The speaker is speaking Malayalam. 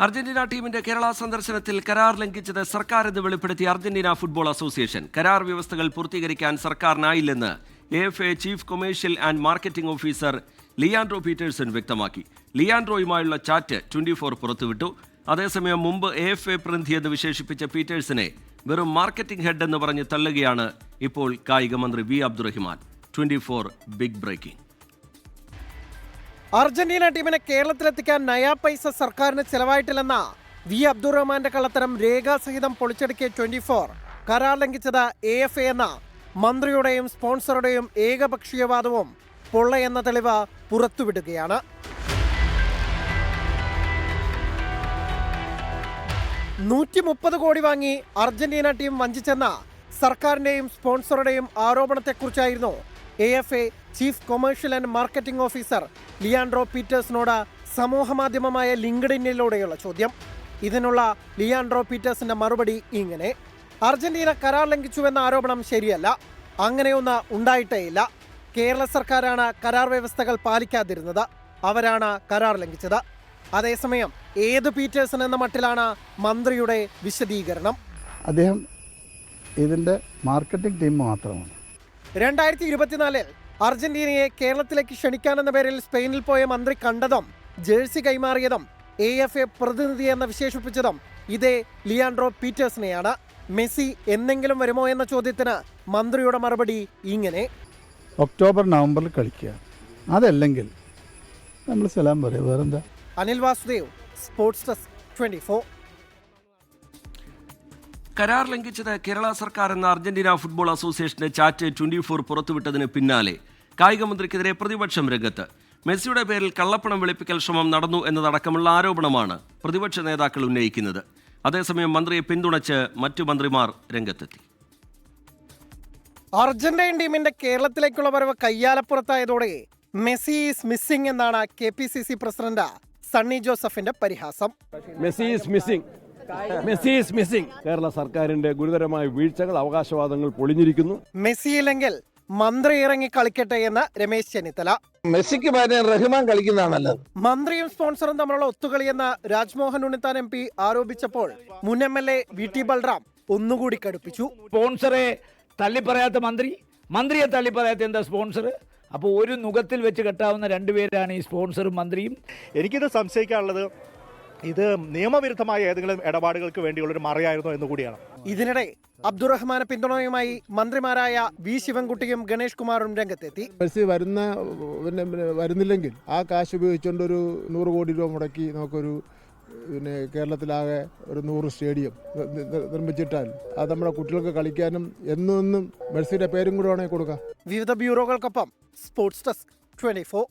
അർജന്റീന ടീമിന്റെ കേരള സന്ദർശനത്തിൽ കരാർ ലംഘിച്ചത് സർക്കാരെന്ന് വെളിപ്പെടുത്തി അർജന്റീന ഫുട്ബോൾ അസോസിയേഷൻ. കരാർ വ്യവസ്ഥകൾ പൂർത്തീകരിക്കാൻ സർക്കാരിനായില്ലെന്ന് AFA chief commercial and marketing officer Leandro Petersen വ്യക്തമാക്കി. ലിയാൻഡ്രോയുമായുള്ള ചാറ്റ് 24 പുറത്തുവിട്ടു. അതേസമയം മുമ്പ് AFA പ്രതിനിധിയെന്ന് വിശേഷിപ്പിച്ച പീറ്റേഴ്സനെ വെറും മാർക്കറ്റിംഗ് ഹെഡ് എന്ന് പറഞ്ഞ് തള്ളുകയാണ് ഇപ്പോൾ കായിക മന്ത്രി V Abdurahiman. 24 big breaking. Argentina ടീമിനെ കേരളത്തിലെത്തിക്കാൻ നയാ പൈസ സർക്കാരിന് ചെലവായിട്ടില്ലെന്ന വി അബ്ദുറഹ്മാന്റെ കള്ളത്തരം രേഖാസഹിതം പൊളിച്ചടുക്കിയ 24 കരാർ ലംഘിച്ചത് AFA എന്ന മന്ത്രിയുടെയും സ്പോൺസറുടെയും ഏകപക്ഷീയവാദവും പൊള്ളയെന്ന തെളിവ് പുറത്തുവിടുകയാണ്. $130 കോടി വാങ്ങി അർജന്റീന ടീം വഞ്ചിച്ചെന്ന സർക്കാരിന്റെയും സ്പോൺസറുടെയും ആരോപണത്തെക്കുറിച്ചായിരുന്നു AFA chief commercial and marketing officer Leandro പീറ്റേഴ്സിനോട് സമൂഹമാധ്യമമായ ലിങ്ക്ഡിനിലൂടെയുള്ള ചോദ്യം. ഇതിനുള്ള ലിയാൻഡ്രോ പീറ്റേഴ്സിന്റെ മറുപടി ഇങ്ങനെ: അർജന്റീന കരാർ ലംഘിച്ചുവെന്ന ആരോപണം ശരിയല്ല, അങ്ങനെയൊന്ന് ഉണ്ടായിട്ടേയില്ല. കേരള സർക്കാരാണ് കരാർ വ്യവസ്ഥകൾ പാലിക്കാതിരുന്നത്, അവരാണ് കരാർ ലംഘിച്ചത്. അതേസമയം ഏത് പീറ്റേഴ്സൺ എന്ന മട്ടിലാണ് മന്ത്രിയുടെ വിശദീകരണം. അദ്ദേഹം ഇതിന്റെ മാർക്കറ്റിംഗ് ടീം മാത്രമാണ്. 2024 അർജന്റീനയെ കേരളത്തിലേക്ക് ക്ഷണിക്കാനെന്ന പേരിൽ സ്പെയിനിൽ പോയ മന്ത്രി കണ്ടതും ജേഴ്സി കൈമാറിയതും AFA പ്രതിനിധിയെന്ന് വിശേഷിപ്പിച്ചതും ഇതേ ലിയാൻഡ്രോ പീറ്റേഴ്സിനെയാണ്. മെസ്സി എന്നെങ്കിലും വരുമോ എന്ന ചോദ്യത്തിന് മന്ത്രിയുടെ മറുപടി ഇങ്ങനെ: ഒക്ടോബർ നവംബറിൽ കളിക്കുക, അതല്ലെങ്കിൽ നമ്മൾ സലാം പറയാം, വേറെന്താ. Anil Vasudev, sports desk, 24. കരാർ ലംഘിച്ചത് കേരള സർക്കാർ എന്ന അർജന്റീന ഫുട്ബോൾ അസോസിയേഷന്റെ ചാറ്റ് 24 പുറത്തുവിട്ടതിന് പിന്നാലെ കായിക മന്ത്രിക്കെതിരെ പ്രതിപക്ഷം രംഗത്ത്. മെസ്സിയുടെ പേരിൽ കള്ളപ്പണം വെളുപ്പിക്കൽ ശ്രമം നടന്നു എന്നതടക്കമുള്ള ആരോപണമാണ് പ്രതിപക്ഷ നേതാക്കൾ ഉന്നയിക്കുന്നത്. അതേസമയം മന്ത്രിയെ പിന്തുണച്ച് മറ്റു മന്ത്രിമാർ രംഗത്തെത്തി. അർജന്റീൻ ടീമിന്റെ കേരളത്തിലേക്കുള്ള വരവ് കയ്യാലപ്പുറത്തായതോടെ മെസ്സി ഈസ് മിസ്സിംഗ് എന്നാണ് KPCC പ്രസിഡന്റ് സണ്ണി ജോസഫിന്റെ പരിഹാസം. Messi is missing. കേരള സർക്കാരിന്റെ ഗുരുതരമായ വീഴ്ചകൾ, അവകാശവാദങ്ങൾ പൊളിഞ്ഞിരിക്കുന്നു. മെസ്സി ഇല്ലെങ്കിൽ മന്ത്രി ഇറങ്ങി കളിക്കട്ടെ എന്ന് രമേശ് ചെന്നിത്തല. മെസ്സിക്ക് പകരം റഹ്മാൻ കളിക്കുന്നതാണല്ലോ. മന്ത്രിയും സ്പോൺസറും തമ്മിലുള്ള ഒത്തുകളിയെന്ന് രാജ്മോഹൻ ഉണ്ണിത്താൻ MP ആരോപിച്ചപ്പോൾ മുൻ MLA VT ബൽറാം ഒന്നുകൂടി കടുപ്പിച്ചു. സ്പോൺസറെ തള്ളിപ്പറയാത്ത മന്ത്രിയെ തള്ളിപ്പറയാത്ത എന്താ സ്പോൺസർ? അപ്പോൾ ഒരു നുഖത്തിൽ വെച്ച് കെട്ടാവുന്ന രണ്ടുപേരാണ് ഈ സ്പോൺസറും മന്ത്രിയും. എനിക്കിത് സംശയിക്കാനുള്ളത് ഇത് നിയമവിരുദ്ധമായ ഏതെങ്കിലും ഇടപാടുകൾക്ക് വേണ്ടിയുള്ളൊരു മറയായിരുന്നോ എന്ന് കൂടിയാണ്. ഇതിനിടെ അബ്ദുറഹ്മാനെ പിന്തുണയുമായി മന്ത്രിമാരായ V ശിവൻകുട്ടിയും ഗണേഷ് കുമാറും രംഗത്തെത്തി. മെസ്സി വരുന്നില്ലെങ്കിൽ ആ കാശ് ഉപയോഗിച്ചുകൊണ്ട് ഒരു 100 കോടി രൂപ മുടക്കി നമുക്കൊരു കേരളത്തിലാകെ ഒരു 100 സ്റ്റേഡിയം നിർമ്മിച്ചിട്ടാൽ അത് നമ്മുടെ കുട്ടികൾക്ക് കളിക്കാനും എന്നും മെസ്സിയുടെ പേരും കൂടെ വേണമെങ്കിൽ കൊടുക്കാം. വിവിധ ബ്യൂറോകൾക്കൊപ്പം സ്പോർട്സ് ഡെസ്ക്, 24.